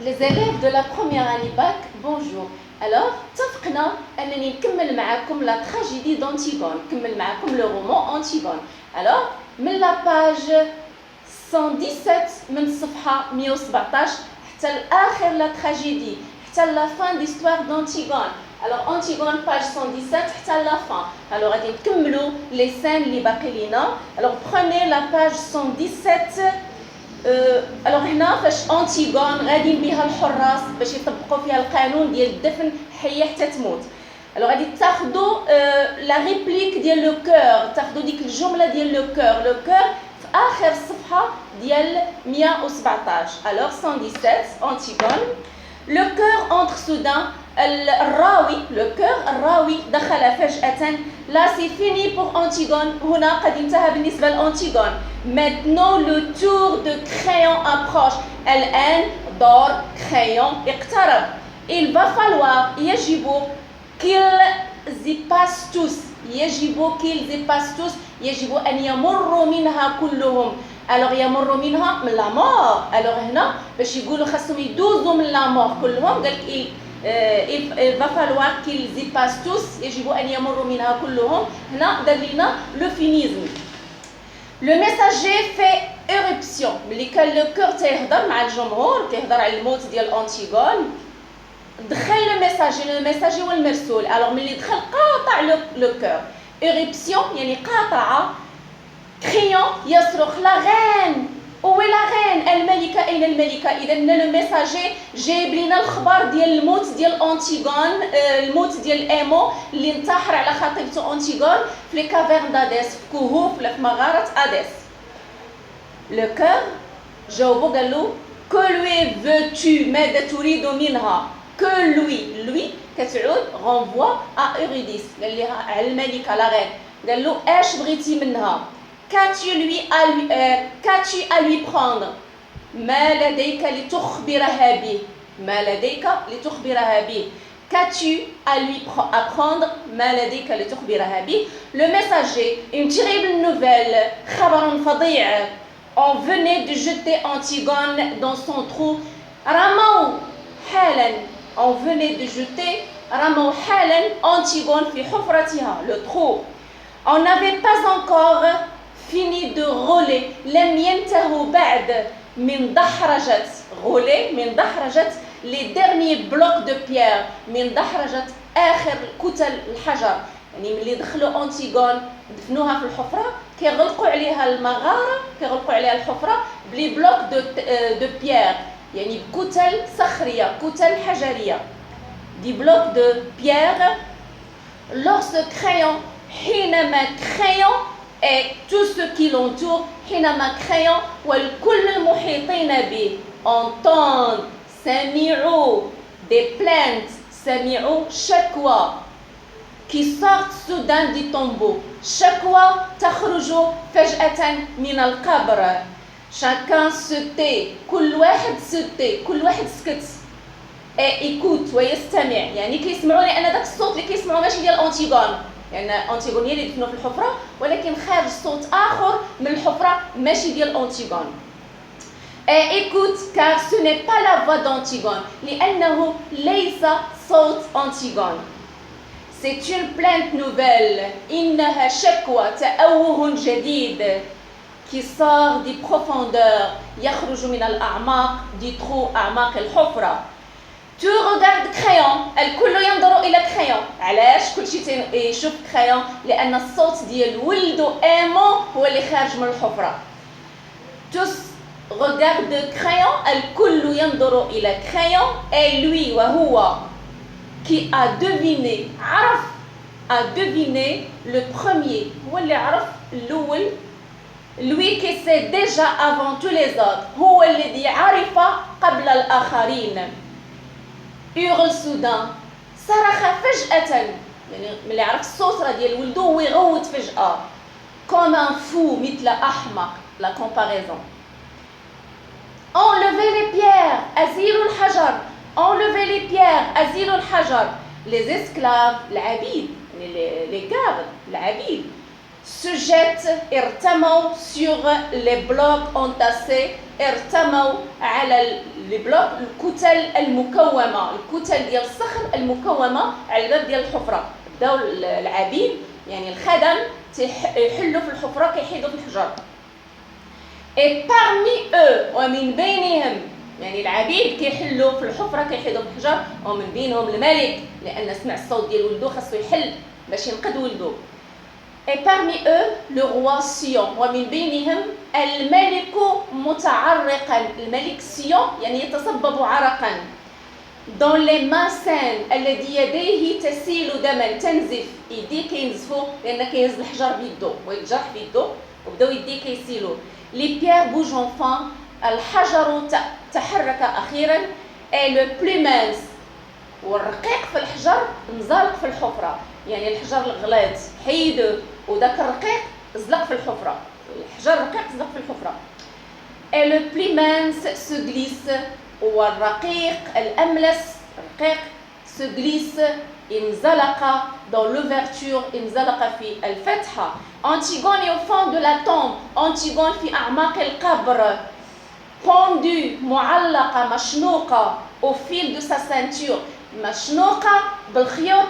Les élèves de la première année bac, bonjour. Alors, اتفقنا أنني نكمل معكم la tragédie d'Antigone, نكمل معكم le roman Antigone. Alors, من la page 117 من الصفحة 117 حتى الآخر la tragédie, حتى la fin d'histoire d'Antigone. Alors, Antigone, page 117 حتى la fin. Alors, غادي نكملوا les scènes اللي باقي لينا. Alors, prenez la page 117. الوغ هنا فاش أنتيغون غاديين بها الحراس باش يطبقوا فيها القانون ديال الدفن حيه حتى تموت. الوغ غادي تاخذوا لا ريبليك ديال لو كور، تاخذوا ديك الجمله ديال لو كور في اخر الصفحه ديال 117. الوغ 117 أنتيغون. لو كور انتر سودان، الراوي لو كور الراوي دخل فجأة. لا سي فيني بور أنتيغون، هنا قد انتهى بالنسبة لأنتيغون. Maintenant le tour de Créon approche. الآن دور Créon اقترب. Il va falloir يجب qu'ils y passent tous. يجب qu'ils y passent tous. يجب أن يمروا منها كلهم. Alors يمروا منها من لا مور. Alors هنا باش يقولوا خاصهم يدوزوا من لا مور كلهم قالك il va falloir qu'ils y passent tous. يجب أن يمروا منها كلهم. هنا دار لنا لو فينيزم. Le messager fait éruption. ملي كان لو كور تيهضر مع الجمهور كيهضر على الموت ديال أنتيغون دخل لو ميساجي والمرسول. الوغ ملي دخل قاطع لو كور. éruption يعني قاطعة. كريون يصرخ لا غين. وي لا غين، الملكة أين الملكة؟ إذا لو ميساجي جايب لنا الخبر ديال الموت ديال أنتيغون، الموت ديال إيمو اللي انتحر على خطيبته أنتيغون في لي كافيرن داديس، في كهوف ولا في مغارة أديس. لو كور جاوبو قالو كو لوي فو تو، ماذا تريد منها؟ كو لوي كتعود غونفوا ا اوريديس، قال لها على الملكة لا غين، قال له اش بغيتي منها؟ Qu'as-tu à lui prendre? ما لديك لتخبرها به. ما لديك لتخبرها به. Qu'as-tu à lui apprendre? ما لديك لتخبرها به. Le messager, une terrible nouvelle, خبر فظيع. On venait de jeter Antigone dans son trou. رموا حالا. On venait de jeter رموا حالا Antigone في حفرتها. Le trou. On n'avait pas encore fini de rouler. لم ينتهوا بعد من دحرجة rouler من دحرجة les derniers blocs de pierre من دحرجة آخر كتل الحجر. يعني ملي دخلوا أنتيغون دفنوها في الحفرة كيغلقوا عليها المغارة، كيغلقوا عليها الحفرة بلي بلوك دو بيير، يعني كتل صخرية كتل حجرية. دي بلوك دو بيير. lorsque Créon حينما Créon et tout ce qui l'entoure حينما Créon والكل المحيطين به entendent سمعوا des plaintes سمعوا شكوى qui sortent soudain du tombeau. شكوى تخرج فجأة من القبر. chacun se tait، كل واحد se tait، كل واحد سكت. et écoute ويستمع، يعني كيسمعوا لأن داك الصوت اللي كيسمعوا ماشي ديال أنتيغون، لأن أنتيغون هي اللي دفنوا في الحفرة، ولكن خارج صوت آخر من الحفرة ماشي ديال أنتيغون. et écoute car ce n'est pas la voix d'Antigone لأنه ليس صوت أنتيغون. c'est une plainte nouvelle. إنها شكوى تأوه جديد qui sort des profondeurs يخرج من الأعماق du trou أعماق الحفرة. Tu regardes Créon. الكل ينظر إلى Créon. علاش كل شيء يشوف Créon؟ لأن الصوت ديال ولده إيمو هو اللي خارج من الحفرة. Tous regardent Créon. الكل ينظر إلى Créon. et lui وهو qui a deviné عرف a deviné le premier هو اللي عرف الأول. lui qui sait déjà avant tous les autres هو الذي عرف قبل الآخرين. hurle soudain صرخ فجأة، يعني ملي عرف الصوت راه ديال ولده هو يغوت فجأة. comme un fou مثل أحمق. la comparaison. enlevez les pierres أزيل الحجر. enlevez les pierres أزيل الحجر. les esclaves العبيد، يعني les gardes العبيد se jettent ارتموا sur les blocs entassés ارتموا على لي بلوك الكتل المكومه الكتل ديال الصخر المكومه على الباب ديال الحفره بداو العبيد يعني الخدم يحلوا في الحفره كيحيدوا في الحجر et parmi eux ومن بينهم يعني العبيد كيحلوا في الحفره كيحيدوا في الحجر ومن بينهم الملك لان سمع الصوت ديال ولده خاصو يحل باش ينقذ ولده et parmi eux le roi Sion ومن بينهم الملك متعرقا الملك سيون يعني يتصبب عرقا dans les mains saines الذي يديه تسيل دما تنزف يديه كينزفوا لان كيهز الحجر بيدو ويتجرح بيدو وبداو يديه كيسيلوا les pierres bougent enfin الحجر تحرك اخيرا et le plus mince والرقيق في الحجر انزلق في الحفره يعني الحجر الغليظ حيدو وداك الرقيق زلق في الحفره الحجر الرقيق زلق في الحفره et le plus mince se glisse والرقيق الاملس الرقيق se glisse انزلق dans l'ouverture انزلق في الفتحه Antigone au fond de la tombe Antigone في اعماق القبر pendue معلقه مشنوقه au fil de sa ceinture مشنوقه بالخيوط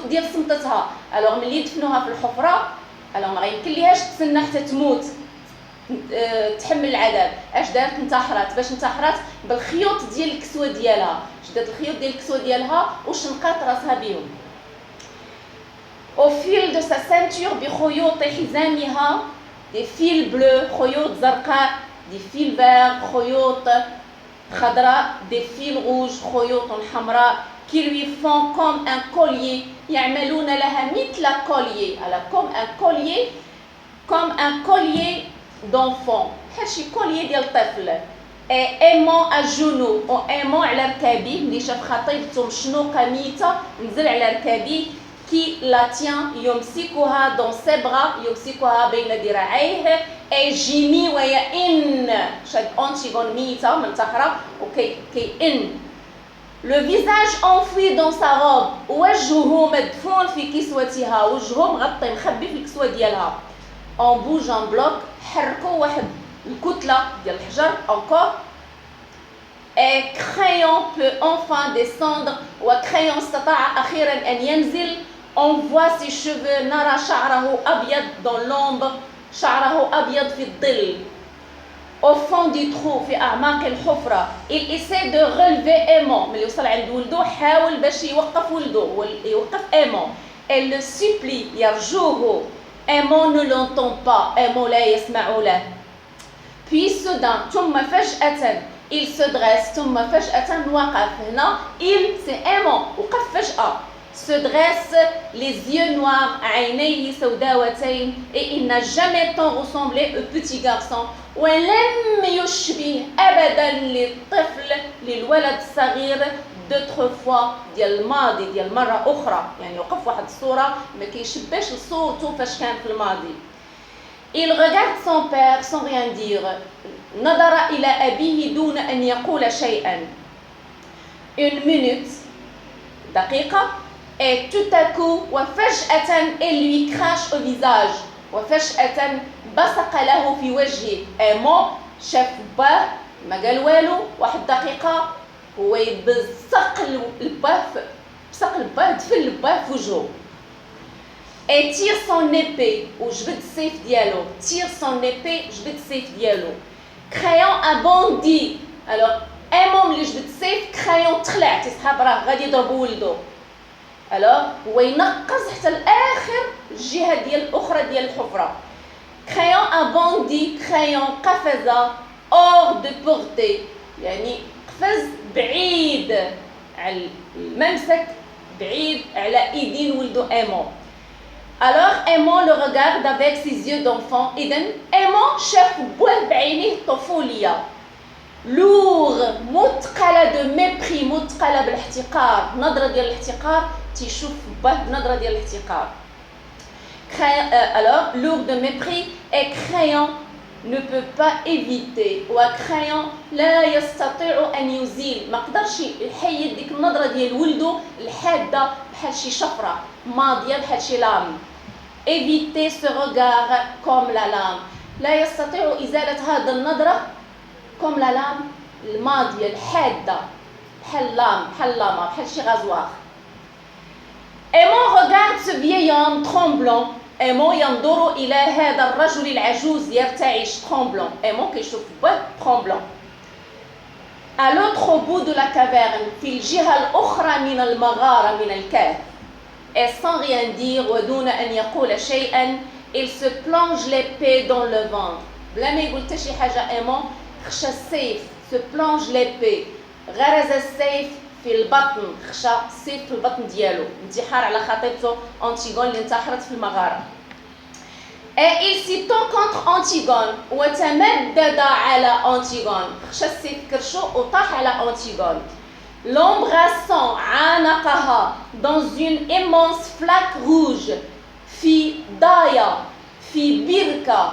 ديال سمطتها الوغ ملي دفنوها في الحفره الوغ ما يمكن ليهاش تسنى حتى تموت تحمل العذاب اش دارت انتحرت باش انتحرت بالخيوط ديال الكسوه ديالها شدات الخيوط ديال الكسوه ديالها وشنقات راسها بهم au fil de sa ceinture بخيوط حزامها des fils bleus خيوط زرقاء des fils verts خيوط خضراء des fils rouges خيوط حمراء qui lui font comme un collier يعملون لها مثل collier comme un collier d'enfant بحال شي collier ديال الطفل et aimant à genoux و aimant على ركابيه ملي شاف خطيبته مشنوقه ميته نزل على ركابيه qui la tient يمسكها dans ses bras يمسكها بين ذراعيه et جيمي ويئن شاد أنتيغون ميته منتحره وكي إن le visage enfoui dans sa robe وجهه مدفون في كسوتها وجهه مغطي مخبي في الكسوه ديالها en bouge en bloc حركوا واحد الكتله ديال الحجر encore et Crayon peut enfin descendre وكريون استطاع اخيرا ان ينزل on voit ses cheveux نرى شعره ابيض dans l'ombre شعره ابيض في الظل au fond du trou في اعماق الحفره il essaie de relever Aimon ملي وصل عند ولده حاول باش يوقف ولده يوقف Aimon elle le supplie يرجوه Aimon ne l'entend pas Aimon لا يسمع له puis soudain ثم فجأة il se dresse ثم فجأة وقف هنا il c'est Aimon وقف فجأة se dresse les yeux noirs عينيه سوداوتين et il n'a jamais tant ressemblé au petit garçon ولم يشبه أبدا للطفل للولد الصغير d'autrefois ديال الماضي ديال مرة أخرى يعني وقف واحد الصورة ما كيشبهش لصورته فاش كان في الماضي il regarde son père sans rien dire نظر إلى أبيه دون أن يقول شيئا une minute دقيقة et tout à coup وفجأة elle lui crache au visage وفجأة بصق له في وجهه Aimon شاف باه ما قال والو واحد دقيقة هو يبصق الباه بصق الباه دفن الباه في وجهه et tire son épée وجبد السيف ديالو tire son épée جبد السيف ديالو Crayon a bondi alors Aimon ملي جبد السيف Crayon تخلع تيسحاب راه غادي يضربو ولدو alors هو ينقص حتى الاخر الجهه ديال الاخرى ديال الحفره Crayon a bondi Crayon قفز hors de portée يعني قفز بعيد على الممسك بعيد على ايدين ولدو Aimon alors Aimon le regarde avec ses yeux d'enfant إذن Aimon شاف بوه بعينيه طفولية lourd مثقلة de mépris مثقلة بالاحتقار نظرة ديال الاحتقار تيشوف باه بنظرة ديال الاحتقار alors lourd de mépris et Crayon ne peut pas éviter وكرايون لا يستطيع أن يزيل ما قدرش يحيد ديك النظرة ديال ولده الحادة بحال شي شفرة ماضية بحال شي لام éviter ce regard comme la lame. لا يستطيع إزالة هذا النظرة comme la lame الماضية الحادة بحال لامة بحال شي غازوار. Aimon regarde ce vieil homme tremblant. Aimon ينظر إلى هذا الرجل العجوز يرتعش tremblant. Aimon كيشوف بوه tremblant. À l'autre bout de la caverne, في الجهة الأخرى من المغارة من الكهف. Et sans rien dire ودون أن يقول شيئا, il se plonge l'épée dans le ventre. بلا ما يقول حتى شي حاجة Aimon خشى السيف, se plonge l'épée. غرز السيف في البطن, خشى السيف في البطن ديالو, انتحار على خطيبته أنتيغون اللي انتحرت في المغارة. Et il s'y tend contre Antigone وتمدد على أنتيغون, خشى السيف كرشو وطاح على أنتيغون. L'embrassant عانقها dans une immense flaque rouge في ضايا في بركة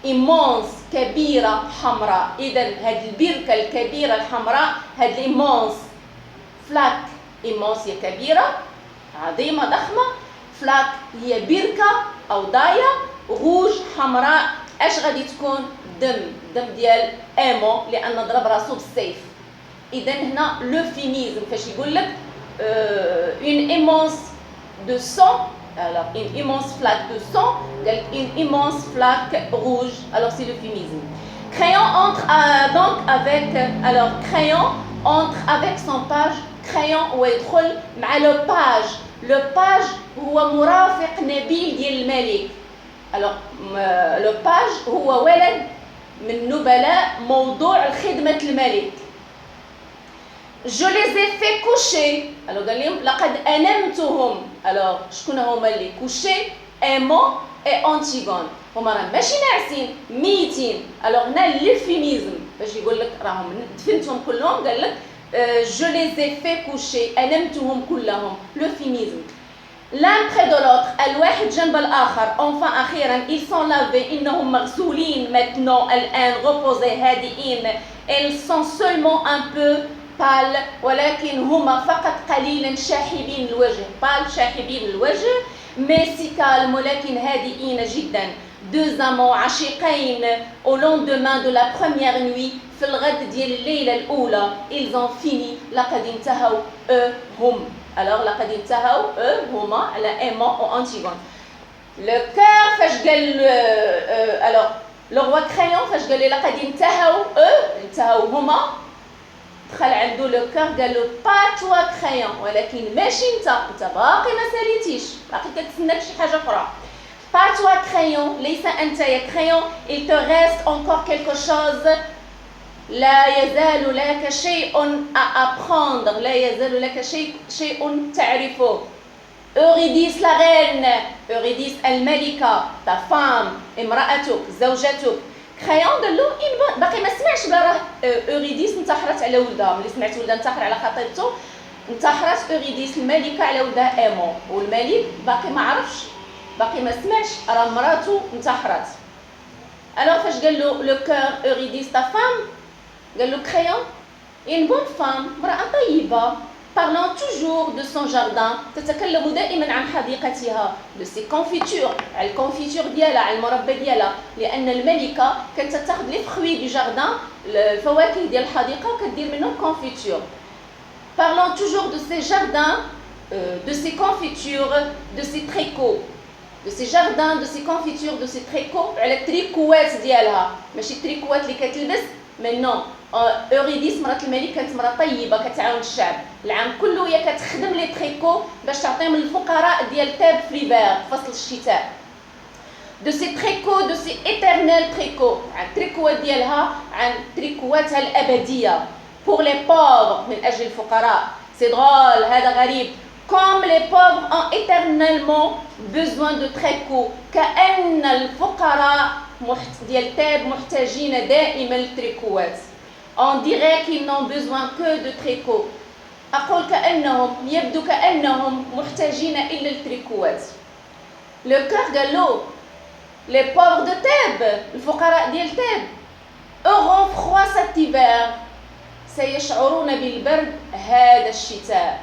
immense كبيرة حمراء. إذا هذه البركة الكبيرة الحمراء, هذه الإمونس فلاك, إمونس هي كبيرة عظيمة ضخمة, فلاك هي بركة أو ضايا, روج حمراء. اش غادي تكون؟ دم ديال ايمون لأن ضرب راسو بالسيف. إذا هنا لوفيميزم فاش يقول لك une immense de sang. Alors, une immense flaque de sang, une immense flaque rouge. Alors, c'est l'euphémisme. Crayon entre donc avec, alors Crayon entre avec son page. Crayon ويدخل مع le page. Le page هو مرافق نبيل ديال الملك. Alors, le page هو ولد من نبلاء موضوع خدمة الملك. Je les ai fait coucher. Alors قال لهم لقد أنمتهم. Alors شكون هما اللي coucher? Aimon et Antigone. هما راه ماشي ناعسين, ميتين. Alors هنا ليفيميزم باش يقول لك راهم دفنتهم كلهم, قال لك je les ai fait coucher. أنمتهم كلهم. ليفيميزم. L'un près de l'autre, الواحد جنب الآخر. Enfin أخيرا ils sont lavés. إنهم مغسولين maintenant. الآن reposés هادئين. Ils sont seulement un peu pâle ولكن هما فقط قليلا شاحبين الوجه. pâle شاحبين الوجه, mais si calme ولكن هادئين جدا. deux amants عشيقين au lendemain de la première nuit, في الغد ديال الليلة الأولى. ils ont fini. لقد انتهوا eux هم. alors لقد انتهوا eux هما على Aimon ou Antigone. le cœur فاش قال alors le roi Crayon فاش قال لقد انتهوا eux, انتهوا هما, دخل عنده لو كور قال له با توا كرايون, ولكن ماشي انت باقي ما ساليتيش, باقي كتسناك شي حاجه اخرى. با توا كرايون, ليس انت يا كرايون. il te reste encore quelque chose. لا يزال لك شيء à apprendre. لا يزال لك شيء تعرفه. Eurydice la reine, Eurydice الملكه, ta femme, امرأتك, زوجتك. كرايون قال له باقي ما سمعش بلا راه اوريديس انتحرت على ولدها. ملي سمعت ولدها انتحر على خطيبته, انتحرت اوريديس الملكه على ولدها ايمون, والملك باقي ما عرفش, باقي ما سمعش راه مراته انتحرت. الوغ فاش قال له لو كور اوريديس تا فام, قال له كرايون une bonne femme, امراه طيبه, parlant toujours de son jardin, تتكلم دائما عن حديقتها, de ses confitures, على الكونفيتور ديالها, على المربى ديالها, لأن الملكة كانت تاخذ لي فخوي دي جاردان, الفواكه ديال الحديقة, وكدير منهم كونفيتور. parlant toujours de ses jardins, de ses confitures, de ses tricots, de ses jardins, de ses confitures, de ses tricots, على التريكوات ديالها, ماشي التريكوات اللي كتلبس, mais non. اوريديس مرات الملك كانت مراه طيبه كتعاون الشعب العام كله, هي كتخدم لي تريكو باش تعطيهم للفقراء ديال تاب فليبير فصل الشتاء. دو سي تريكو, دو سي ايترنيل تريكو, عن التريكوات ديالها, عن تريكواتها الابديه. بور لي بوفر, من اجل الفقراء. سي درول, هذا غريب. comme les pauvres ont éternellement besoin de tricot, كأن الفقراء ديال تاب محتاجين دائما للتريكوات. On dirait qu'ils n'ont besoin que de tricot. أقول كأنهم, يبدو كأنهم محتاجين إلا التريكوات. Le cœur قال له les pauvres de Thèbes, الفقراء ديال تاب, auront froid cet hiver, سيشعرون بالبرد هذا الشتاء.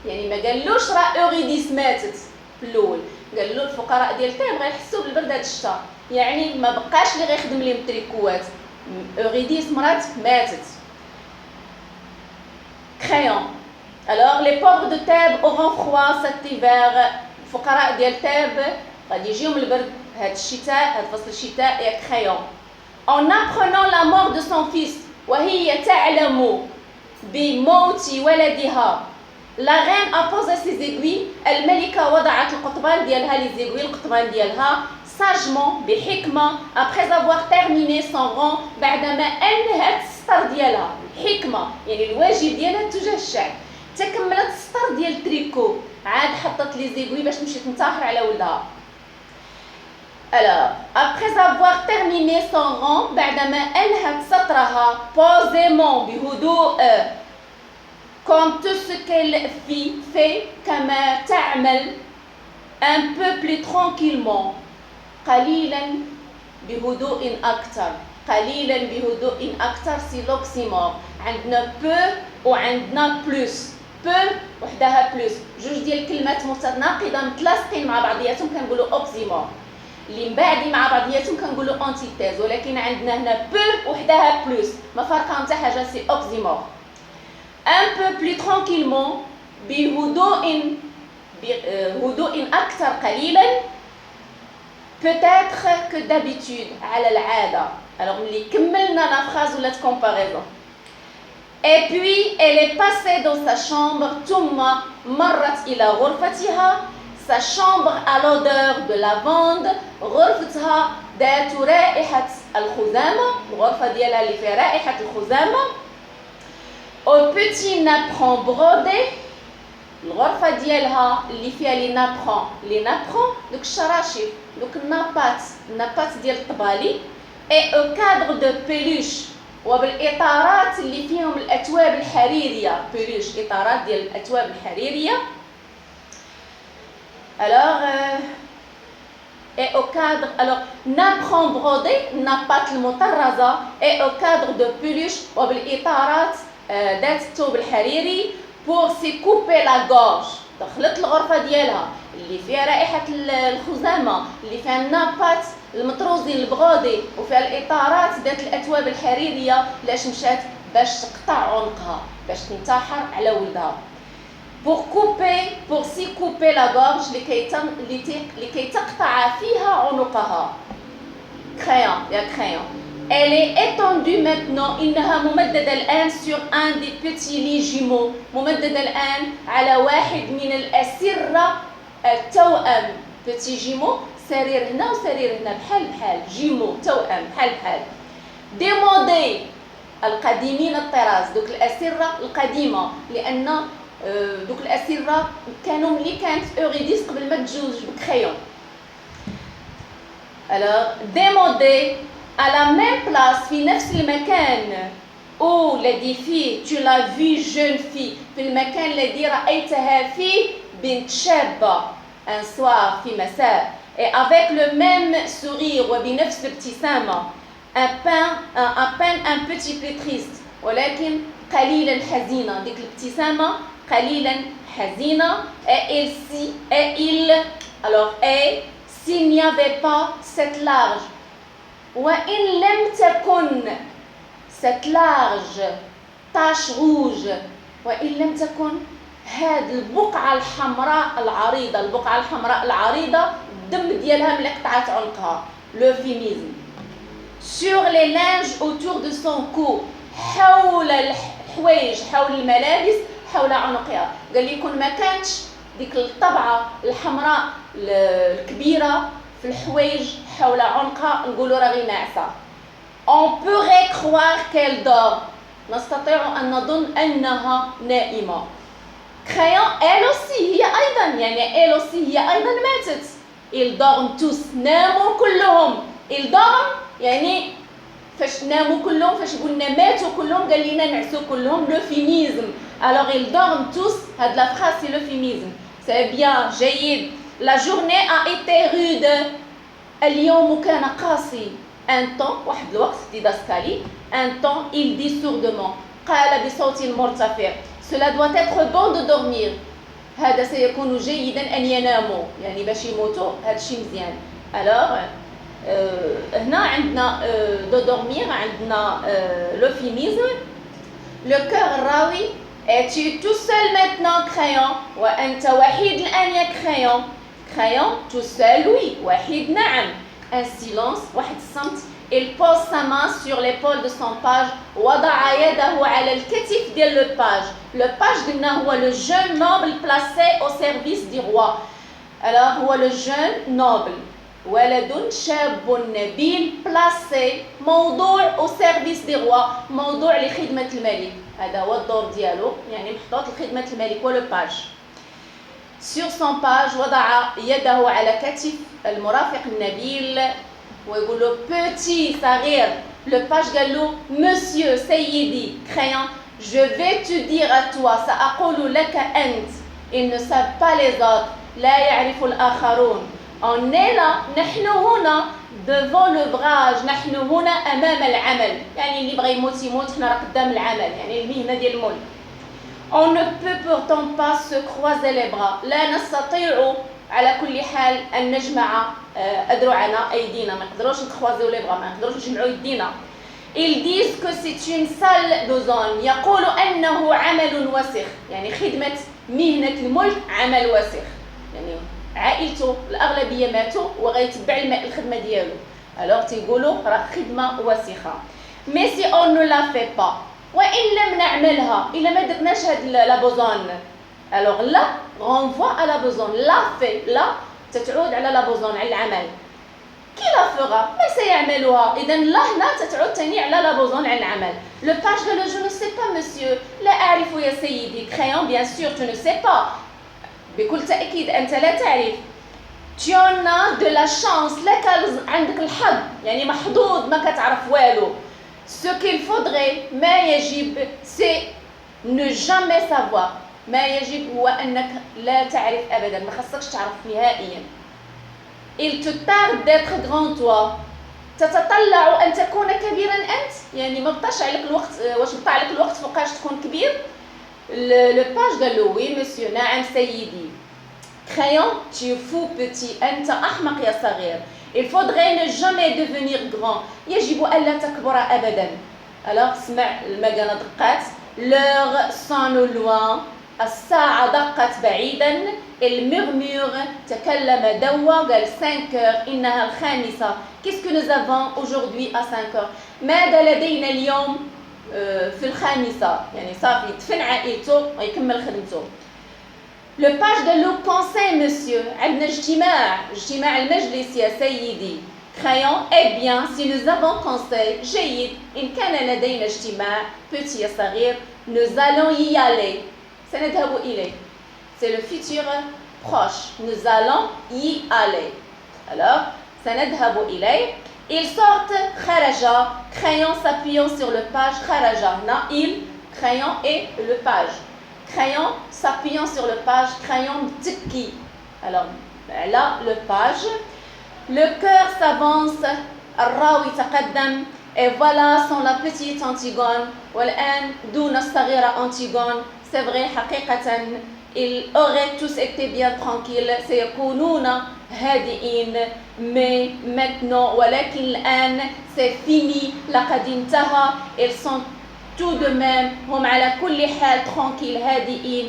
يعني ما قالوش راه اوريديس ماتت في الاول, قال له الفقراء ديال تاب غيحسوا بالبرد هاد الشتا يعني ما بقاش اللي غيخدم لهم التريكوات اوريديس مرات ماتت crayon alors les pauvres de Thèbes auront froid cet hiver الفقراء ديال تاب غادي يجيهم البرد هاد الشتاء هاد فصل الشتاء يا crayon en apprenant la mort de son fils وهي تعلم بموت ولدها la reine a posé ses aiguilles الملكة وضعت القضبان ديالها les aiguilles القضبان ديالها sagement بحكمة après avoir terminé son rang بعدما أنهت السطر ديالها حكمة يعني الواجب ديالها تجاه الشعب تكملت السطر ديال التريكو عاد حطت لي زيغوي باش تمشي تنتحر على ولدها alors après avoir terminé son rang بعدما أنهت سطرها posément بهدوء comme tout ce qu'elle fait كما تعمل un peu plus tranquillement قليلا بهدوء أكثر قليلا بهدوء أكثر سي لوكسيمور عندنا peu وعندنا plus peu وحدها plus جوج ديال الكلمات متناقضة متلاصقين مع بعضياتهم كنقولوا اوكسيمور اللي مبعدين مع بعضياتهم كنقولوا انتيتيز ولكن عندنا هنا peu وحدها plus ما فرقها حتى حاجة سي اوكسيمور un peu plus tranquillement بهدوء أكثر قليلا peut-être que d'habitude على العادة alors ملي كملنا la phrase ou la comparaison et puis elle est passée dans sa chambre ثم مرت إلى غرفتها sa chambre à l'odeur de lavande غرفتها ذات رائحة الخزامة الغرفة ديالها اللي فيها رائحة الخزامة au petit napperon brodé الغرفة ديالها اللي فيها لي نابرون دوك الشراشف دوك النابات ديال الطبالي اي او كادر دو بيلوش وبالاطارات اللي فيهم الاثواب الحريريه بيلوش اطارات ديال الاثواب الحريريه et au cadre alors napperon brodé نابات المطرزه et au cadre de peluche وبالاطارات ذات الثوب الحريري pour se couper la gorge دخلت الغرفه ديالها اللي فيها رائحه الخزامه اللي فيها النابات المطروزين البغودي وفيها الاطارات ذات الاثواب الحريريه لاش مشات باش تقطع عنقها باش تنتحر على ولدها pour se couper la gorge لكي تقطع فيها عنقها crayon يا crayon Elle est étendue maintenant إنها ممددة الآن sur un des petits lits jumeaux ممددة الآن على واحد من الأسرة التوأم petit jumeau سرير هنا وسرير هنا بحال jumeau توأم بحال démodé القديمين الطراز دوك الأسرة القديمة لأن دوك الأسرة كانوا ملي كانت أوريديس قبل ما تجوز بكريون alors démodé à la même place في نفس المكان où les filles tu l'as vu jeune fille في المكان الذي رأيتها فيه بنت شابة un soir في مساء et avec le même sourire وبنفس الابتسامة à peine un petit peu triste ولكن قليلا حزينة ديك الابتسامة قليلا حزينة et s'il n'y avait pas cette large وإن لم تكن cette large tache rouge وإن لم تكن هذه البقعة الحمراء العريضة البقعة الحمراء العريضة الدم ديالها ملي قطعت عنقها l'euphémisme sur les linges autour de son cou حول الحوايج حول الملابس حول عنقها قال لي كون ما كانتش ديك الطبعة الحمراء الكبيرة في الحوايج حول عنقها نقولوا راهي ناعسة on pourrait croire qu'elle dort نستطيع أن نظن أنها نائمة crayon elle aussi هي أيضا يعني elle aussi هي أيضا ماتت ils dorment tous ناموا كلهم ils dorment يعني فاش ناموا كلهم فاش قلنا ماتوا كلهم قال لنا نعسوا كلهم l'euphémisme alors ils dorment tous هاد la phrase c'est l'euphémisme c'est bien جيد la journée a été rude اليوم كان قاسي un temps واحد الوقت ديداسكالي un temps il dit sourdement قال بصوت مرتفع cela doit être bon de dormir هذا سيكون جيدا أن يناموا يعني باش يموتوا هذا الشيء مزيان. alors هنا عندنا دو دورمير عندنا لوفيميزم le cœur الراوي es-tu tout seul maintenant crayon وأنت وحيد الآن يا crayon crayon tout seul oui وحيد نعم un silence واحد الصمت. il pose sa main sur l'épaule de son page وضع يده على الكتف ديال le page. le page قلنا هو le jeune noble placé au service du roi. alors هو le jeune noble ولد شاب نبيل بلاسي موضوع au service du roi موضوع لخدمة الملك. هذا هو الدور ديالو يعني محطوط لخدمة الملك ولو باج. sur son page وضع يده على كتف المرافق النبيل ويقول له petit صغير. le page قال له monsieur سيدي crayon je vais te dire à toi سأقول لك أنت. ils ne savent pas les autres لا يعرف الآخرون. on est là نحن هنا devant le brage نحن هنا أمام العمل يعني اللي بغى يموت يموت حنا راه قدام العمل يعني المهنة ديال الملك. on ne peut pourtant pas se croiser les bras لا نستطيع على كل حال أن نجمع أذرعنا أيدينا ما نقدروش نخوازيو لي بغا ما نقدروش نجمعوا يدينا. ils disent que c'est une salle d'ozone يقولوا أنه عمل وسخ يعني خدمة مهنة الملك عمل وسخ يعني عائلته الأغلبية ماتوا وغيتبع الخدمة ديالو alors تيقولوا راه خدمة وسخة. mais si on ne la fait pas وإن لم نعملها إلا ما درناش هاد لا بوزون alors لا renvoie à la besoin لا في لا تتعود على لا بوزون على العمل. كي لا فغا ما سيعملها إذا لا هنا تتعود تاني على لا بوزون على العمل. le page قال je ne sais pas monsieur لا أعرف يا سيدي crayon bien sûr tu ne sais pas بكل تأكيد أنت لا تعرف. tu en as de la chance لك عندك الحظ يعني محظوظ ما كتعرف والو. ce qu'il faudrait ما يجب c'est ne jamais savoir ما يجب هو أنك لا تعرف أبدا ما خصكش تعرف نهائيا. il te tarde d'être grand toi تتطلع أن تكون كبيرا أنت يعني ما بطاش عليك الوقت واش بطا عليك الوقت فوقاش تكون كبير. le page قال له oui monsieur نعم سيدي. crayon tu es fou petit أنت أحمق يا صغير. il faudrait ne jamais devenir grand يجب ألا تكبر أبدا. alors اسمع المكانة دقات l'heure sonne loin الساعة دقت بعيدا. il murmure تكلم دوا قال 5 heures إنها الخامسة. qu'est-ce que nous avons aujourd'hui à 5 heures ماذا لدينا اليوم في الخامسة يعني صافي دفن عائلته ويكمل خدمته. le page قال له conseil monsieur عندنا اجتماع المجلس يا سيدي. crayon eh bien si nous avons conseil جيد إن كان لدينا اجتماع petit يا صغير nous allons y aller سنذهب إليه. c'est le futur proche nous allons y aller alors سنذهب إليه. ils sortent خرج crayon s'appuyant sur le page خرج هنا il crayon et le page crayon s'appuyant sur le page crayon تكي alors là le page. le cœur s'avance الراوي تقدم et voilà sont la petite Antigone والآن دون الصغيرة Antigone. c'est vrai حقيقة ils auraient tous été bien tranquilles سيكونون هادئين mais maintenant ولكن الآن c'est fini لقد انتهى. ils sont tout de même هم على كل حال tranquilles هادئين.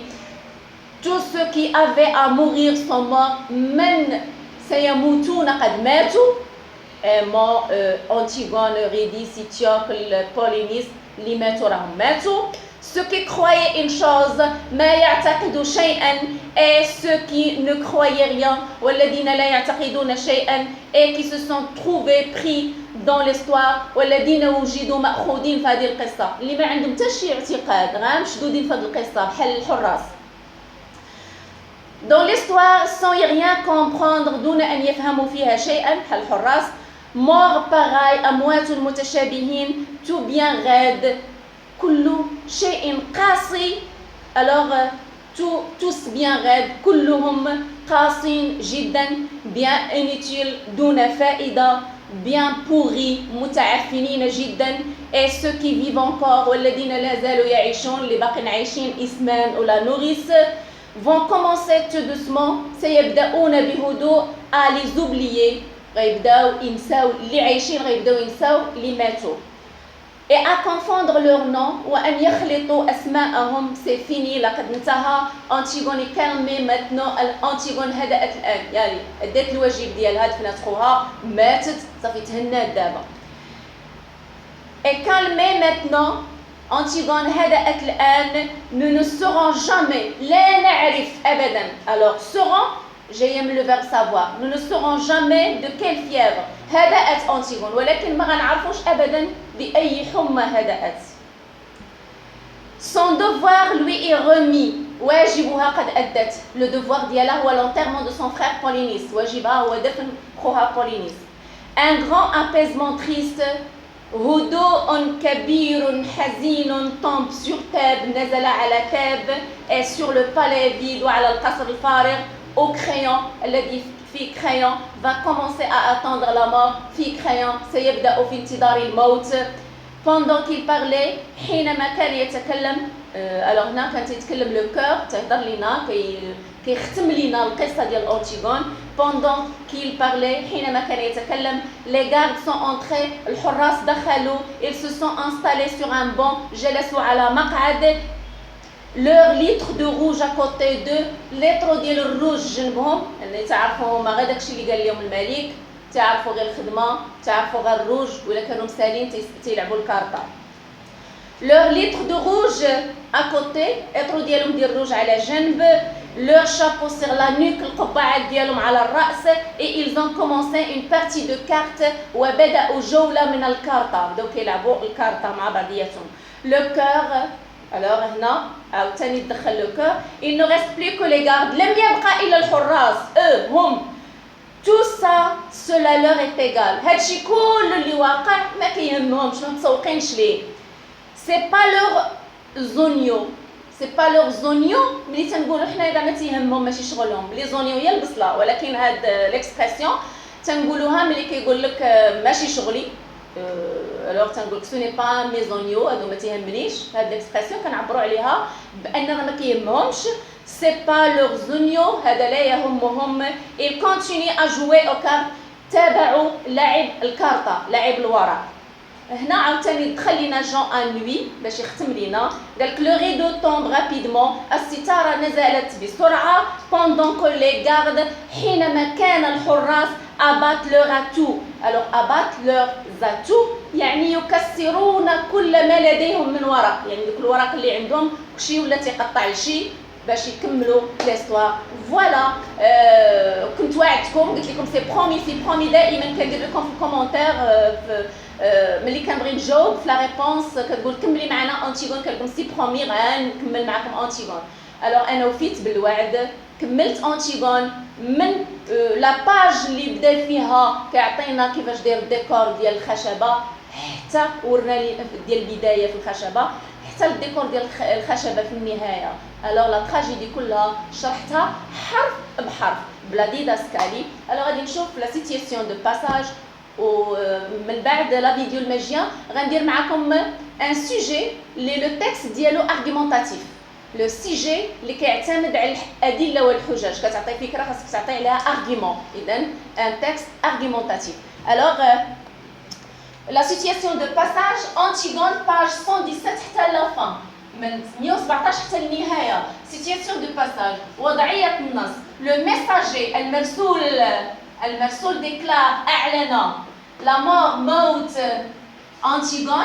tous ceux qui avaient à mourir sont morts من سيموتون قد ماتوا. Antigone, Eurydice, Étiocle, Polynice اللي ماتوا راهم ماتوا. ceux qui croyaient une chose ما يعتقدوا شيئا et ceux qui ne croyaient rien والذين لا يعتقدون شيئا et qui se sont trouvés pris dans l'histoire والذين وجدوا مأخوذين في هذه القصة اللي ما عندهم حتى شي اعتقاد غير مشدودين في هذه القصة بحال الحراس. dans l'histoire sans y rien comprendre دون أن يفهموا فيها شيئا بحال الحراس. mort pareil أموات متشابهين tout bien raide كل شيء قاسي alors tous bien raide كلهم قاسين جدا bien inutile دون فائدة bien pourri متعفنين جدا et ceux qui vivent encore والذين لا زالوا يعيشون اللي باقين عايشين إسمان ولا نوريس vont commencer tout doucement سيبدأون بهدوء à les oublier غيبداو ينساو اللي عايشين غيبداو ينساو اللي ماتوا et à confondre leur nom وأن يخلطوا أسماءهم c'est fini لقد انتهى أنتيغون يكالمي maintenant أنتيغون هدأت الآن يعني أدت الواجب ديالها دفنات خوها ماتت صافي تهنات دابا et calmez maintenant أنتيغون هدأت الآن nous ne serons jamais لا نعرف أبدا alors serons جاية من le verbe savoir nous ne saurons jamais de quelle fièvre هدأت أنتيغون ولكن ما غنعرفوش أبدا بأي حمى هدأت son devoir lui est remis واجبها قد أدت le devoir ديالها هو l'enterrement de son frère Polynice واجبها هو دفن خوها Polynice un grand apaisement triste هدوء كبير حزين tombe sur Thèbes نزل على Thèbes et sur le palais vide وعلى القصر الفارغ au crayon الذي في crayon va commencer à attendre la mort في crayon سيبدأ في انتظار الموت pendant qu'il parlait حينما كان يتكلم alors هنا كان يتكلم le cœur تهضر لينا كيختم لينا القصة ديال أنتيغون pendant qu'il parlait حينما كان يتكلم les gardes sont entrés الحراس دخلوا ils se sont installés sur un banc جلسوا على مقعد leur litre de rouge à côté d'eux litre ديال الروج جنبهم يعني تعرفوا ما غير داكشي اللي قال لهم الملك تعرفوا غير الخدمه تعرفوا غير الروج ولا كانوا مسالين تيلعبوا الكارطه leur litre de rouge à côté litre ديالهم ديال الروج على جنب leur chapeau sur la nuque القبعات ديالهم على الراس et ils ont commencé une partie de cartes وبداوا جوله من الكارطه بداو كيلعبوا الكارطه مع بعضياتهم le cœur alors هنا عاوتاني تدخل لو كور il ne reste plus que les gardes لم يبقى الا الحراس eux هم tout ça cela leur est égal هادشي كل اللي واقع ما كيهمهمش ما متسوقينش ليه c'est pas leur زونيو c'est pas leur زونيو ملي تنقولوا حنا اذا ما تيهمهم ماشي شغلهم لي زونيو هي البصله ولكن هاد ليكسبرسيون تنقولوها ملي كيقول لك ماشي شغلي alors تنقول سو ني با ميزونيو هادو ما تيهمنيش هاد ليكسبرسيون كنعبروا عليها باننا ما كيهمهمش سي با لور زونيو هذا لا يهمهم il continue à jouer au carte تابعوا لعب الكارطه لعب الورق هنا عاوتاني دخل لينا جون ان نوي باش يختم لينا قالك لو ريدو تومب رابيدمون الستاره نزلت بسرعه pendant que les gardes حينما كان الحراس abattent leurs atouts alors abattent leurs atouts يعني يكسرون كل ما لديهم من ورق يعني دوك الورق اللي عندهم شي ولا تيقطع شي باش يكملوا ليستوار فوالا كنت وعدتكم قلت لكم سي برومي دائما كندير لكم في الكومونتير ملي كنبغي نجاوب في لا ريبونس كتقول كملي معنا انتيغون كنقول سي برومي غنكمل معكم انتيغون الوغ انا وفيت بالوعد كملت انتيغون من لا باج اللي بدا فيها كيعطينا كيفاش داير الديكور ديال الخشبه حتى وراني ديال البدايه في الخشبه حتى الديكور ديال الخشبه في النهايه الوغ لا تراجيدي كلها شرحتها حرف بحرف بلا ديداسكالي الوغ غادي نشوف لا سيتياسيون دو باساج ومن بعد لا فيديو الماجيان غندير معكم ان سوجي لي لو تكست ديالو ارغيمونطاتيف لو سيجي اللي كيعتمد على الادله والحجج كتعطي فكره خاصك تعطي عليها ارغيمون اذا ان تكست ارغيمونطاتيف الوغ لا سيتياسيون دو باساج انتيغون باج 117 حتى لا فان من 117 حتى النهايه سيتياسيون دو باساج وضعيه النص لو ميساجي المرسول ديكلار اعلن لا مور موت انتيغون